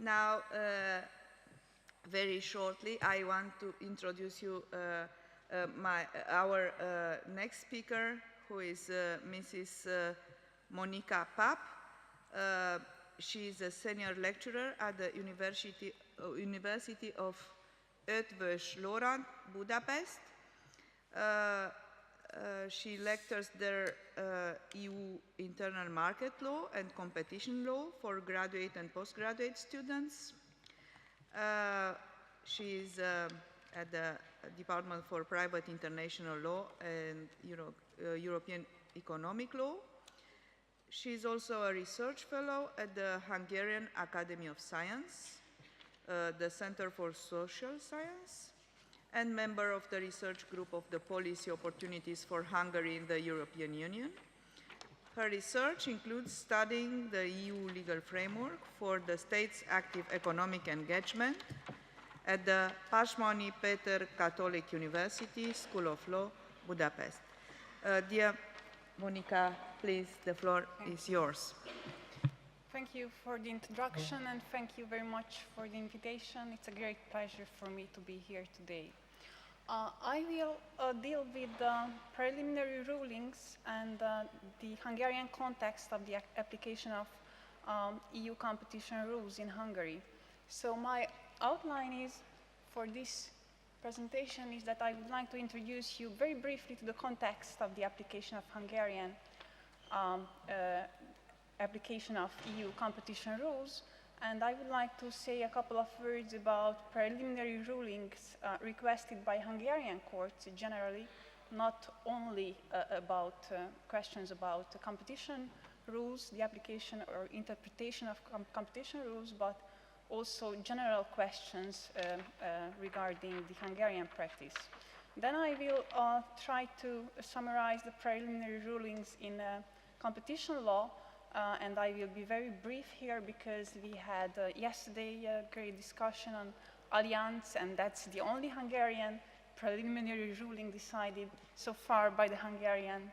Now, very shortly, I want to introduce you our next speaker, who is Mrs. Monika Papp. She is a senior lecturer at the University of Eötvös-Loránd, Budapest. She lectures there EU internal market law and competition law for graduate and postgraduate students. She is at the Department for Private International Law and European Economic Law. She is also a research fellow at the Hungarian Academy of Science, the Center for Social Science, and member of the research group of the Policy Opportunities for Hungary in the European Union. Her research includes studying the EU legal framework for the state's active economic engagement at the Pázmány Péter Catholic University School of Law, Budapest. Dear Monika, please, the floor is yours. Thank you for the introduction, and thank you very much for the invitation. It's a great pleasure for me to be here today. I will deal with the preliminary rulings and the Hungarian context of the application of EU competition rules in Hungary. So my outline is, for this presentation, is that I would like to introduce you very briefly to the context of the application of Hungarian application of EU competition rules, and I would like to say a couple of words about preliminary rulings requested by Hungarian courts generally, not only about questions about competition rules, the application or interpretation of competition rules, but also general questions regarding the Hungarian practice. Then I will try to summarize the preliminary rulings in competition law, and I will be very brief here because we had yesterday a great discussion on Allianz, and that's the only Hungarian preliminary ruling decided so far by the Hungarian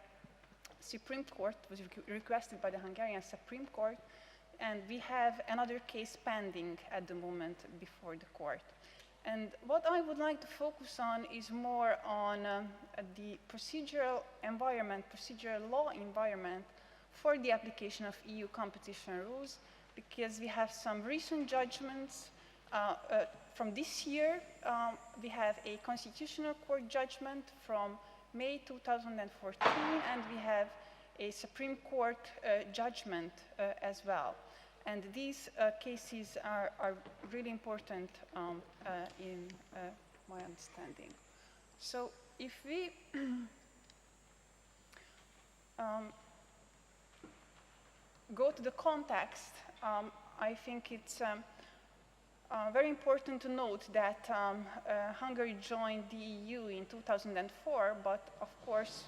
Supreme Court, was requested by the Hungarian Supreme Court, and we have another case pending at the moment before the court. And what I would like to focus on is more on the procedural environment, procedural law environment for the application of EU competition rules, because we have some recent judgments from this year. We have a Constitutional Court judgment from May 2014, and we have a Supreme Court judgment as well. And these cases are really important in my understanding. So if we go to the context, I think it's very important to note that Hungary joined the EU in 2004, but of course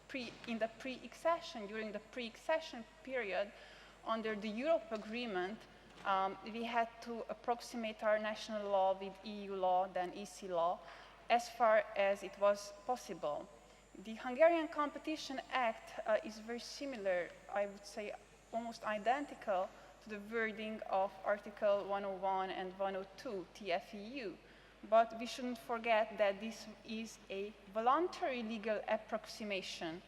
during the pre-accession period, under the Europe Agreement, we had to approximate our national law with EU law, then EC law, as far as it was possible. The Hungarian Competition Act is very similar, I would say almost identical, to the wording of Article 101 and 102 TFUE. But we shouldn't forget that this is a voluntary legal approximation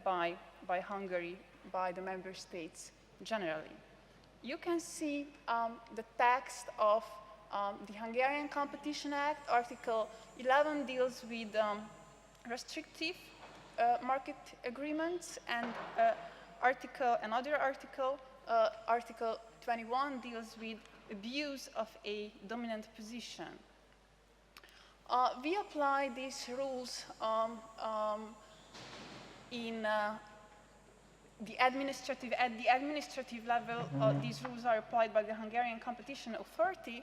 by Hungary, by the member states generally. You can see the text of the Hungarian Competition Act. Article 11 deals with restrictive market agreements, and Article 21 deals with abuse of a dominant position. We apply these rules at the administrative level. These rules are applied by the Hungarian Competition Authority.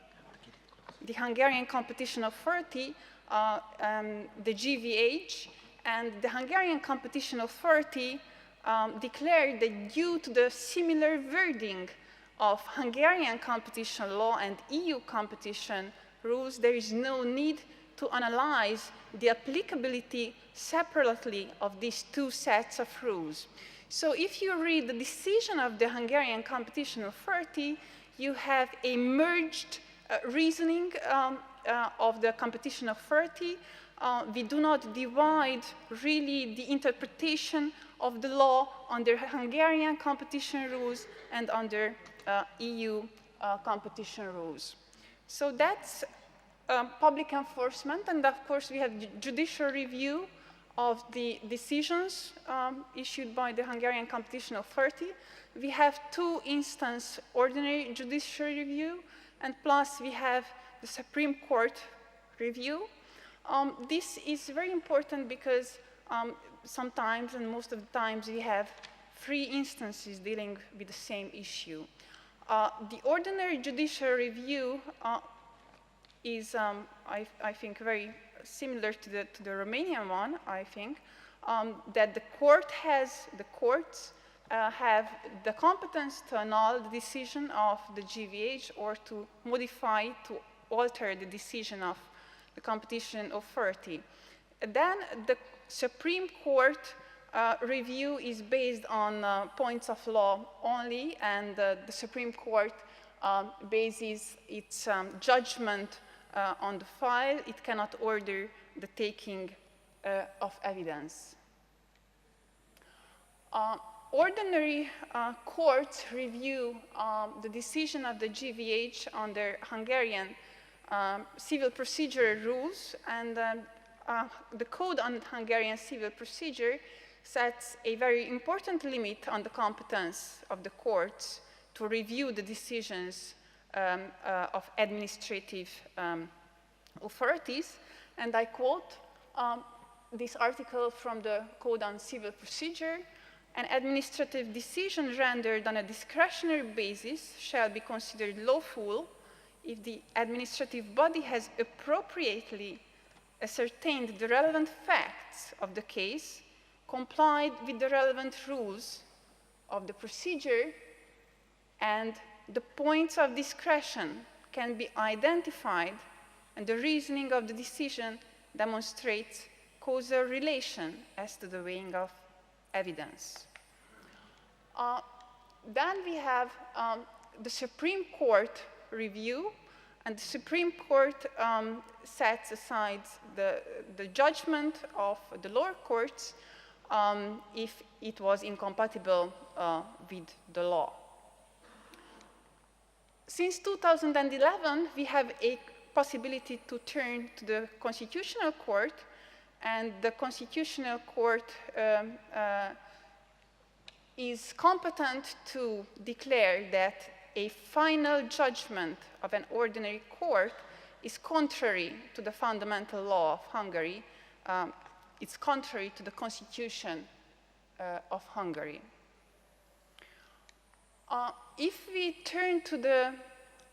The Hungarian Competition Authority, the GVH, and the Hungarian Competition Authority declared that due to the similar wording of Hungarian competition law and EU competition rules, there is no need to analyze the applicability separately of these two sets of rules. So if you read the decision of the Hungarian Competition Authority, you have a merged reasoning of the competition authority. We do not divide really the interpretation of the law under Hungarian competition rules and under EU competition rules. So that's public enforcement, and of course we have judicial review of the decisions issued by the Hungarian Competition Authority. We have two-instance ordinary judicial review, and plus we have the Supreme Court review. This is very important because sometimes, and most of the times, we have three instances dealing with the same issue. The ordinary judicial review is, I think, very similar to the Romanian one, I think, that the courts have the competence to annul the decision of the GVH or to modify, to alter the decision of the competition authority. Then the Supreme Court review is based on points of law only, and the Supreme Court bases its judgment on the file. It cannot order the taking of evidence. Ordinary courts review the decision of the GVH under Hungarian civil procedure rules, and the code on Hungarian civil procedure sets a very important limit on the competence of the courts to review the decisions of administrative authorities. And I quote this article from the Code on Civil Procedure: "An administrative decision rendered on a discretionary basis shall be considered lawful if the administrative body has appropriately ascertained the relevant facts of the case, complied with the relevant rules of the procedure, and the points of discretion can be identified, and the reasoning of the decision demonstrates causal relation as to the weighing of evidence." Then we have the Supreme Court review, and the Supreme Court sets aside the judgment of the lower courts if it was incompatible with the law. Since 2011, we have a possibility to turn to the Constitutional Court, and the Constitutional Court is competent to declare that a final judgment of an ordinary court is contrary to the fundamental law of Hungary. It's contrary to the Constitution of Hungary. If we turn to the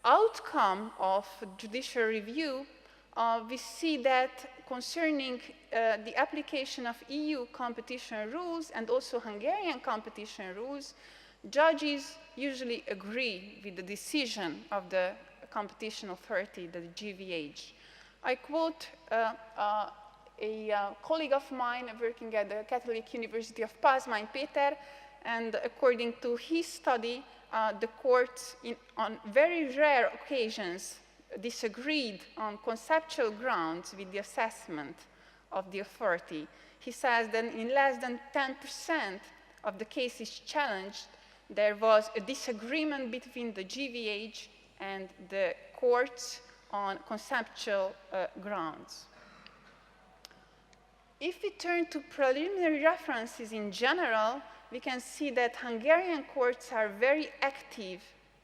outcome of judicial review, we see that concerning the application of EU competition rules and also Hungarian competition rules, judges usually agree with the decision of the competition authority, the GVH. I quote a colleague of mine working at the Catholic University of Pázmány, Péter, and according to his study, the courts on very rare occasions disagreed on conceptual grounds with the assessment of the authority. He says that in less than 10% of the cases challenged, there was a disagreement between the GVH and the courts on conceptual grounds. If we turn to preliminary references in general, we can see that Hungarian courts are very active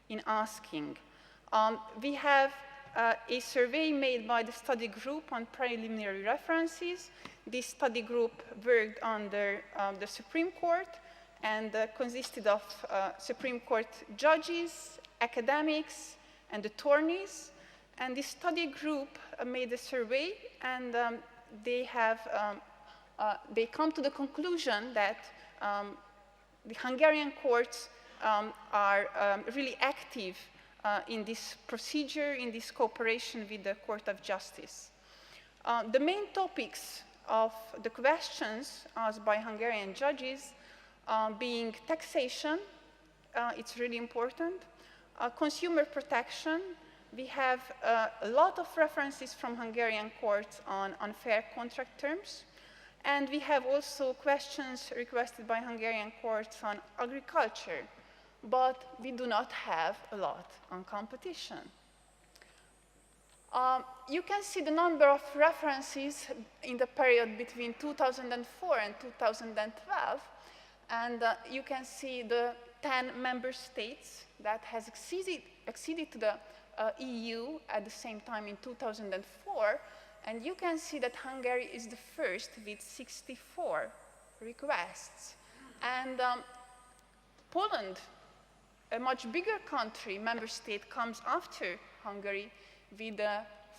in asking. We have a survey made by the study group on preliminary references. This study group worked under the Supreme Court and consisted of Supreme Court judges, academics, and attorneys. And this study group made a survey, and they come to the conclusion that the Hungarian courts are really active in this procedure, in this cooperation with the Court of Justice. The main topics of the questions asked by Hungarian judges being taxation, it's really important, Consumer protection. We have a lot of references from Hungarian courts on unfair contract terms. And we have also questions requested by Hungarian courts on agriculture. But we do not have a lot on competition. You can see the number of references in the period between 2004 and 2012. And you can see the 10 member states that has acceded to the EU at the same time in 2004. And you can see that Hungary is the first with 64 requests. And Poland, a much bigger country, member state, comes after Hungary with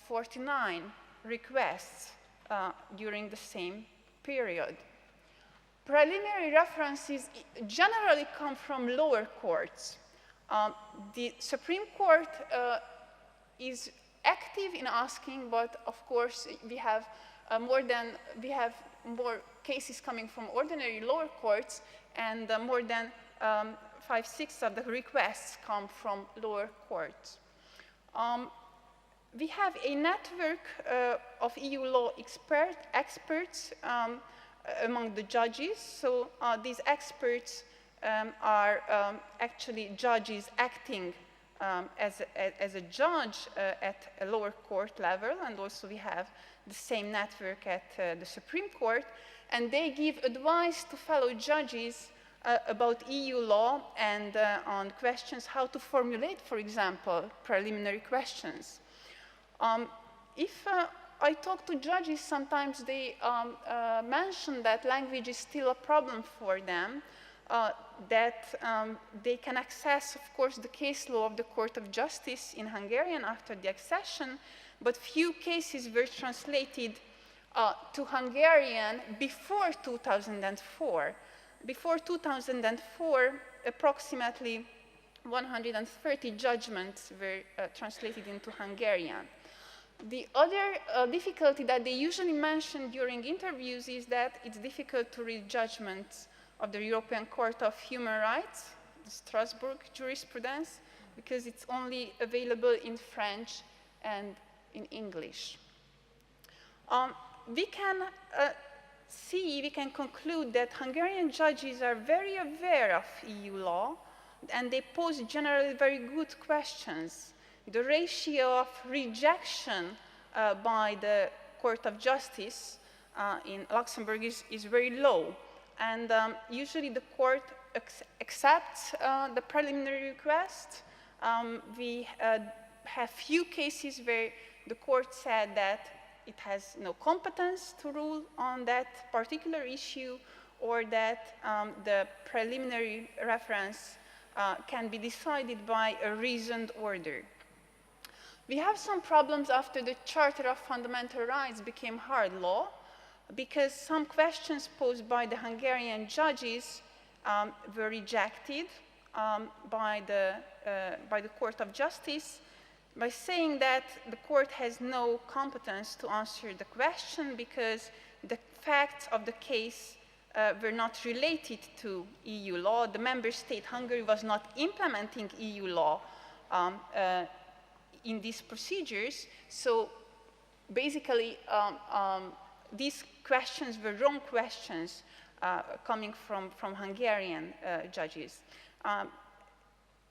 49 requests during the same period. Preliminary references generally come from lower courts. The Supreme Court is active in asking, but of course we have more cases coming from ordinary lower courts, and more than 5/6 of the requests come from lower courts. We have a network of EU law experts among the judges. So these experts are actually judges acting as a judge at a lower court level, and also we have the same network at the Supreme Court, and they give advice to fellow judges about EU law and on questions how to formulate, for example, preliminary questions. If I talk to judges, sometimes they mention that language is still a problem for them, that they can access, of course, the case law of the Court of Justice in Hungarian after the accession, but few cases were translated to Hungarian before 2004. Before 2004, approximately 130 judgments were translated into Hungarian. The other difficulty that they usually mention during interviews is that it's difficult to read judgments of the European Court of Human Rights, the Strasbourg jurisprudence, because it's only available in French and in English. We can conclude that Hungarian judges are very aware of EU law, and they pose generally very good questions. The ratio of rejection by the Court of Justice in Luxembourg is very low. And usually the court accepts the preliminary request. We have few cases where the court said that it has no competence to rule on that particular issue, or that the preliminary reference can be decided by a reasoned order. We have some problems after the Charter of Fundamental Rights became hard law, because some questions posed by the Hungarian judges were rejected by the Court of Justice by saying that the court has no competence to answer the question because the facts of the case were not related to EU law. The member state, Hungary, was not implementing EU law in these procedures. So basically, these questions were wrong questions coming from Hungarian judges.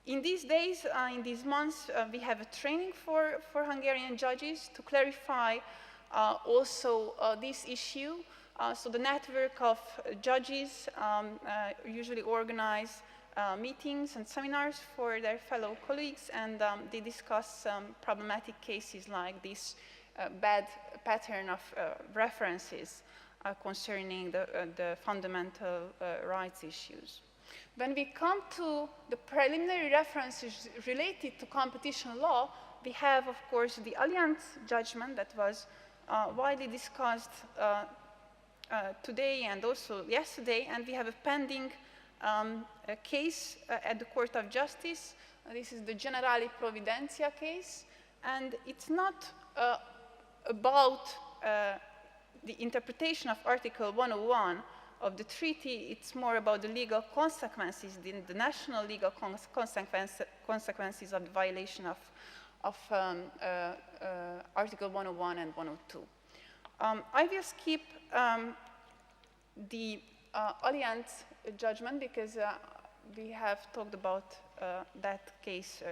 In these days, in these months, we have a training for Hungarian judges to clarify also this issue. So the network of judges usually organize meetings and seminars for their fellow colleagues, and they discuss problematic cases like this bad pattern of references concerning the fundamental rights issues. When we come to the preliminary references related to competition law, we have, of course, the Allianz judgment that was widely discussed today and also yesterday, and we have a pending a case at the Court of Justice. This is the Generali Providentia case, and it's not about the interpretation of Article 101 of the treaty, it's more about the legal consequences, the national legal consequences of the violation of Article 101 and 102. I will skip the Allianz judgment because we have talked about that case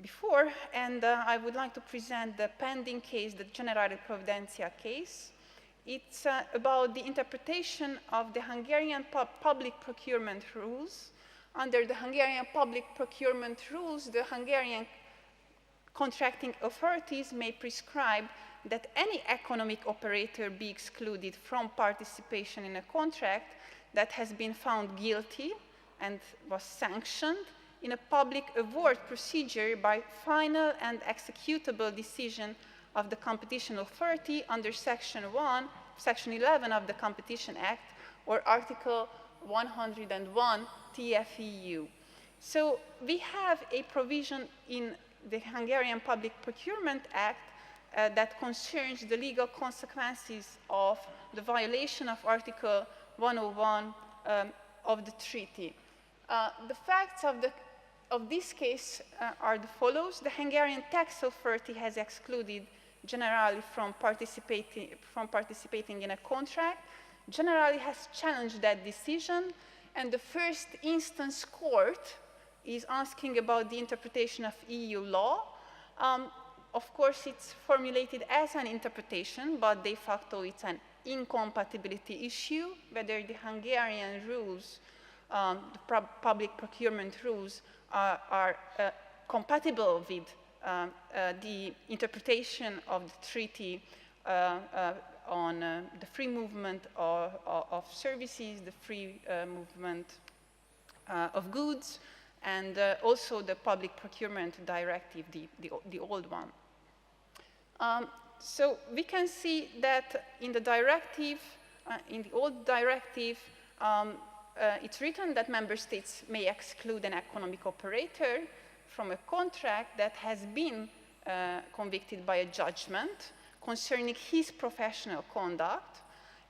before, and I would like to present the pending case, the Generali Providenția case. It's about the interpretation of the Hungarian public procurement rules. Under the Hungarian public procurement rules, the Hungarian contracting authorities may prescribe that any economic operator be excluded from participation in a contract that has been found guilty and was sanctioned in a public award procedure by final and executable decision of the competition authority under Section 11 of the Competition Act or Article 101 TFUE. So we have a provision in the Hungarian Public Procurement Act that concerns the legal consequences of the violation of Article 101 of the treaty. The facts of this case are the follows. The Hungarian tax authority has excluded Generali from participating in a contract. Generali has challenged that decision, and the first instance court is asking about the interpretation of EU law. Of course, it's formulated as an interpretation, but de facto it's an incompatibility issue, whether the Hungarian rules, the public procurement rules, are compatible with the interpretation of the treaty on the free movement of services, the free movement of goods, and also the public procurement directive, the old one. So we can see that in the directive, in the old directive, it's written that member states may exclude an economic operator from a contract that has been convicted by a judgment concerning his professional conduct.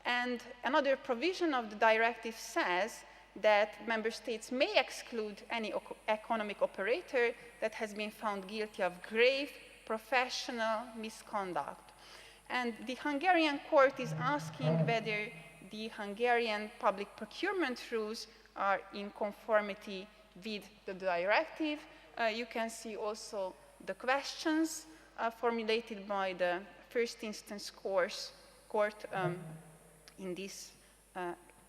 And another provision of the directive says that member states may exclude any economic operator that has been found guilty of grave professional misconduct. And the Hungarian court is asking whether the Hungarian public procurement rules are in conformity with the directive. You can see also the questions formulated by the first instance court in this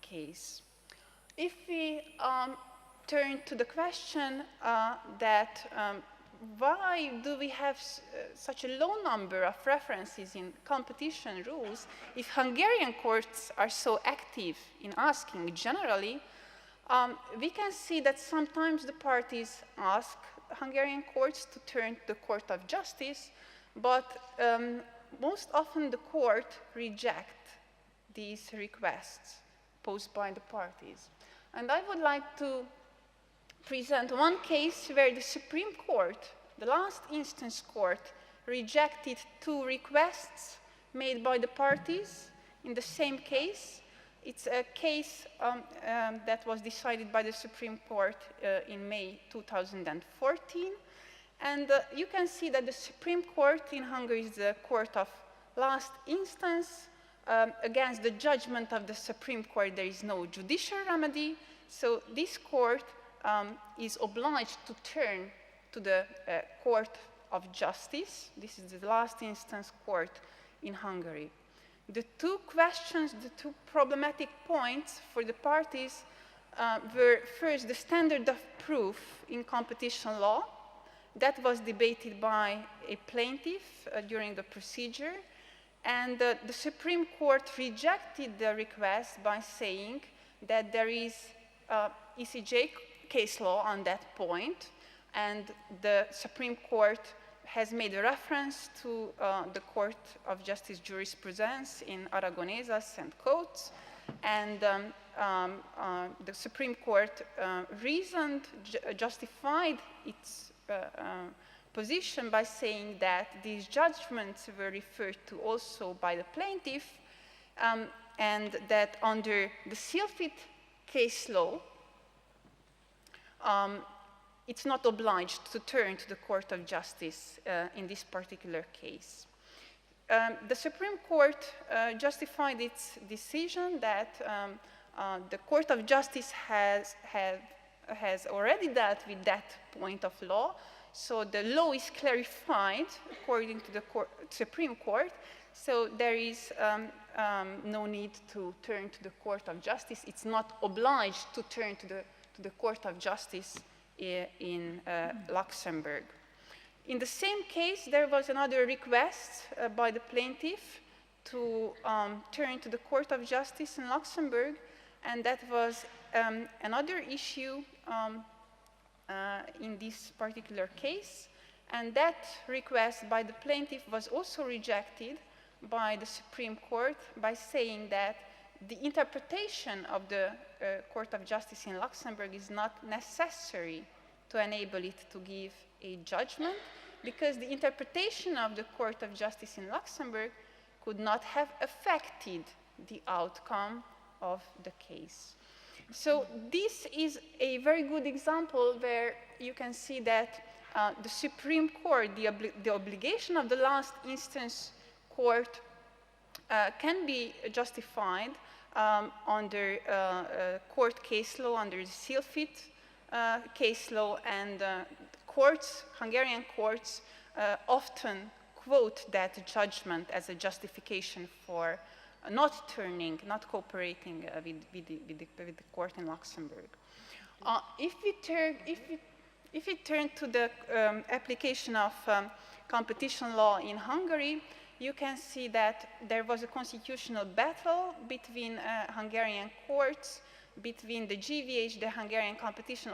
case. If we turn to the question that why do we have such a low number of references in competition rules if Hungarian courts are so active in asking generally, we can see that sometimes the parties ask Hungarian courts to turn to the Court of Justice, but most often the court rejects these requests posed by the parties. And I would like to present one case where the Supreme Court, the last instance court, rejected two requests made by the parties in the same case. It's a case that was decided by the Supreme Court in May 2014. And you can see that the Supreme Court in Hungary is the court of last instance. Against the judgment of the Supreme Court, there is no judicial remedy. So this court is obliged to turn to the Court of Justice. This is the last instance court in Hungary. The two questions, the two problematic points for the parties were first the standard of proof in competition law. That was debated by a plaintiff during the procedure. And the Supreme Court rejected the request by saying that there is ECJ case law on that point, and the Supreme Court has made a reference to the Court of Justice jurisprudence in Aragonesas and Coates, and the Supreme Court justified its position by saying that these judgments were referred to also by the plaintiff, and that under the seal-fit case law, it's not obliged to turn to the Court of Justice in this particular case. The Supreme Court justified its decision that the Court of Justice has already dealt with that point of law, so the law is clarified according to the Supreme Court, so there is no need to turn to the Court of Justice. It's not obliged to turn to the Court of Justice in Luxembourg. In the same case, there was another request by the plaintiff to turn to the Court of Justice in Luxembourg, and that was another issue in this particular case. And that request by the plaintiff was also rejected by the Supreme Court by saying that the interpretation of the Court of Justice in Luxembourg is not necessary to enable it to give a judgment, because the interpretation of the Court of Justice in Luxembourg could not have affected the outcome of the case. So this is a very good example where you can see that the Supreme Court, the obligation of the last instance court can be justified under court case law, under the seal-fit case law, and courts, Hungarian courts, often quote that judgment as a justification for not cooperating with the court in Luxembourg. If we turn to the application of competition law in Hungary, you can see that there was a constitutional battle between Hungarian courts, between the GVH, the Hungarian Competition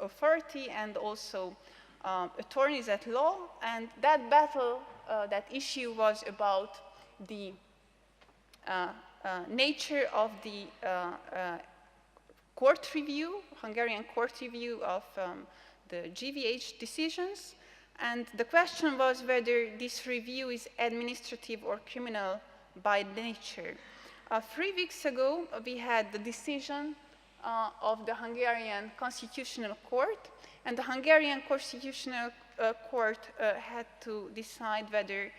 Authority, and also attorneys at law. And that battle, that issue was about the nature of the court review, Hungarian court review of the GVH decisions. And the question was whether this review is administrative or criminal by nature. 3 weeks ago, we had the decision of the Hungarian Constitutional Court, and the Hungarian Constitutional Court had to decide whether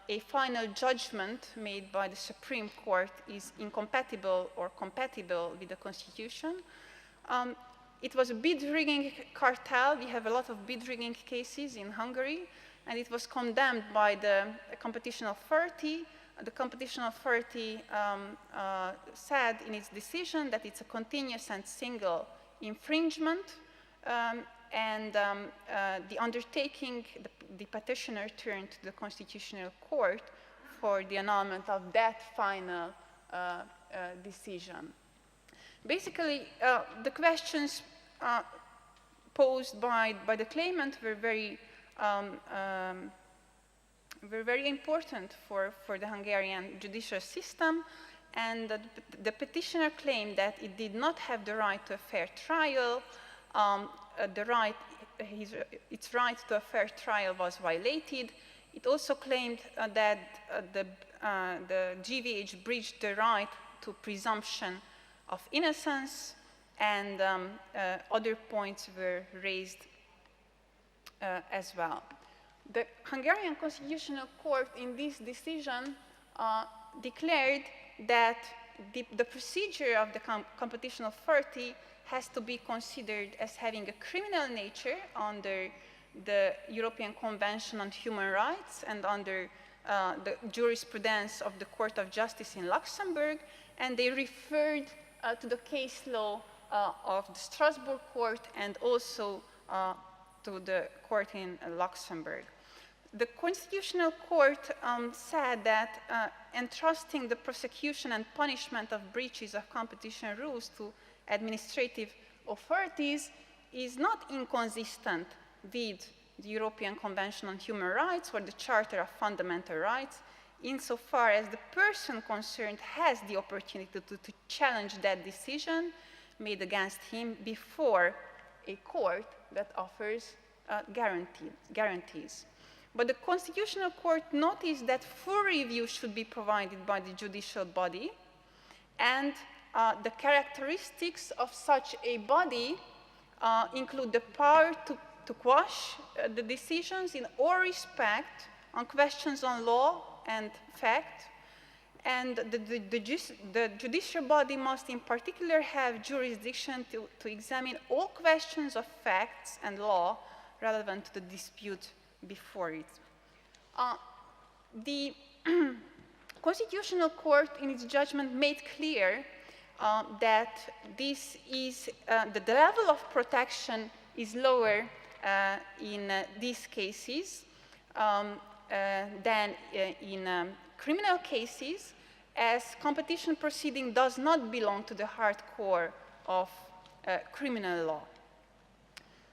a final judgment made by the Supreme Court is incompatible or compatible with the Constitution. It was a bid-rigging cartel. We have a lot of bid-rigging cases in Hungary, and it was condemned by the Competition Authority. The Competition Authority said in its decision that it's a continuous and single infringement, and the undertaking, the petitioner turned to the Constitutional Court for the annulment of that final decision. Basically, the questions posed by the claimant were very important for the Hungarian judicial system, and the petitioner claimed that it did not have the right to a fair trial. Its right to a fair trial was violated. It also claimed that the GVH breached the right to presumption of innocence, and other points were raised as well. The Hungarian Constitutional Court in this decision declared that the procedure of the Competition Authority has to be considered as having a criminal nature under the European Convention on Human Rights and under the jurisprudence of the Court of Justice in Luxembourg, and they referred to the case law of the Strasbourg Court and also to the court in Luxembourg. The Constitutional Court said that entrusting the prosecution and punishment of breaches of competition rules to administrative authorities is not inconsistent with the European Convention on Human Rights or the Charter of Fundamental Rights, insofar as the person concerned has the opportunity to challenge that decision made against him before a court that offers guarantees. But the Constitutional Court noticed that full review should be provided by the judicial body And the characteristics of such a body include the power to quash the decisions in all respect on questions on law and fact, and the judicial body must in particular have jurisdiction to examine all questions of facts and law relevant to the dispute before it. The Constitutional Court in its judgment made clear that this is, the level of protection is lower in these cases than in criminal cases, as competition proceeding does not belong to the hardcore of criminal law.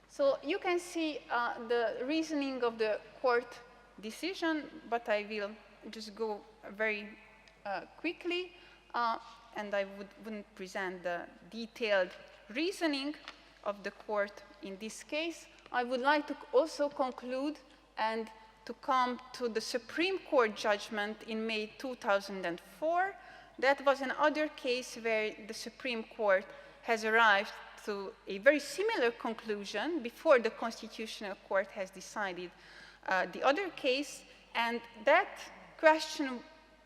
So you can see the reasoning of the court decision, but I will just go very quickly, and I wouldn't present the detailed reasoning of the court in this case. I would like to also conclude and to come to the Supreme Court judgment in May 2004. That was another case where the Supreme Court has arrived to a very similar conclusion before the Constitutional Court has decided the other case. And that question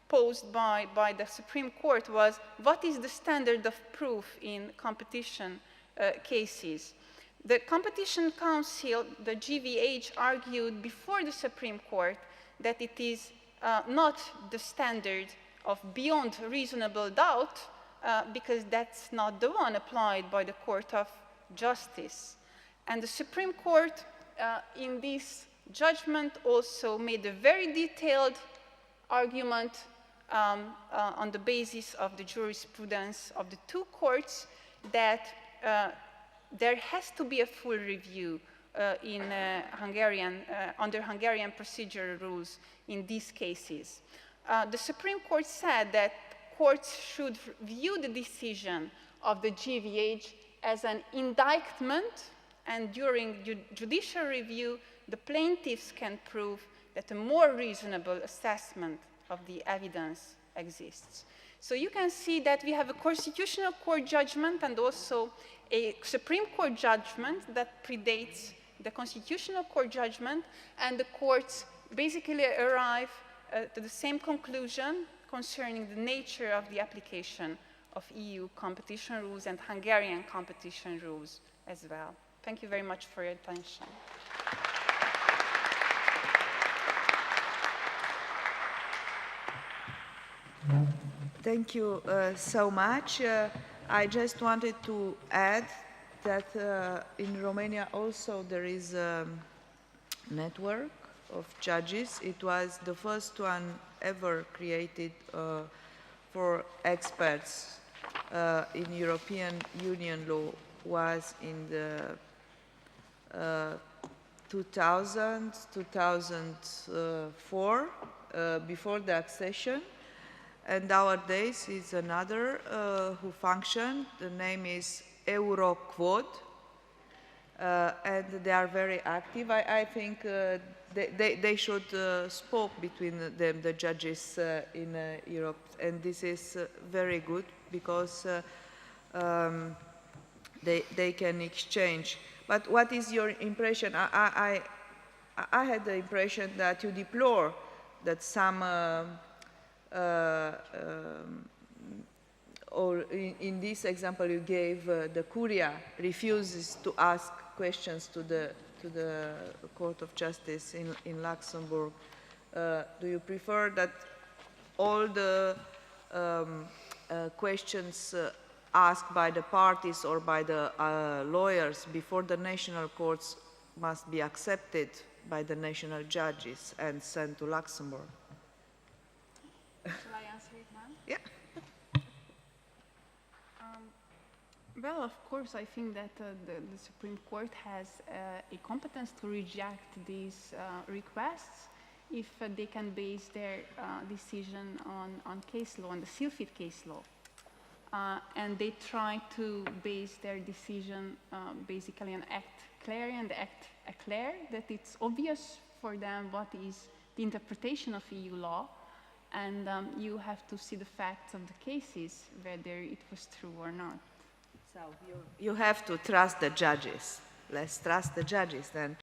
posed by the Supreme Court was, what is the standard of proof in competition cases? The Competition Council, the GVH, argued before the Supreme Court that it is not the standard of beyond reasonable doubt, because that's not the one applied by the Court of Justice. And the Supreme Court in this judgment also made a very detailed argument on the basis of the jurisprudence of the two courts that there has to be a full review under Hungarian procedural rules in these cases. The Supreme Court said that courts should view the decision of the GVH as an indictment, and during judicial review, the plaintiffs can prove that a more reasonable assessment of the evidence exists. So you can see that we have a Constitutional Court judgment and also a Supreme Court judgment that predates the Constitutional Court judgment, and the courts basically arrive at the same conclusion concerning the nature of the application of EU competition rules and Hungarian competition rules as well. Thank you very much for your attention. Thank you so much. I just wanted to add that in Romania also there is a network of judges. It was the first one ever created for experts in European Union law, was in the 2000, 2004, before the accession. And nowadays is another who functioned. The name is Euroquod, and they are very active. I think they should speak between them, the judges in Europe, and this is very good because they can exchange. But what is your impression? I had the impression that you deplore that some or in this example you gave, the Curia refuses to ask questions to the Court of Justice in Luxembourg. Do you prefer that all the questions asked by the parties or by the lawyers before the national courts must be accepted by the national judges and sent to Luxembourg? Shall I answer it now? Yeah. Well, of course, I think that the Supreme Court has a competence to reject these requests if they can base their decision on case law, on the seal-fit case law. And they try to base their decision basically on Act Clare and Act Eclair, that it's obvious for them what is the interpretation of EU law. and you have to see the facts of the cases, whether it was true or not. So you have to trust the judges. Let's trust the judges then.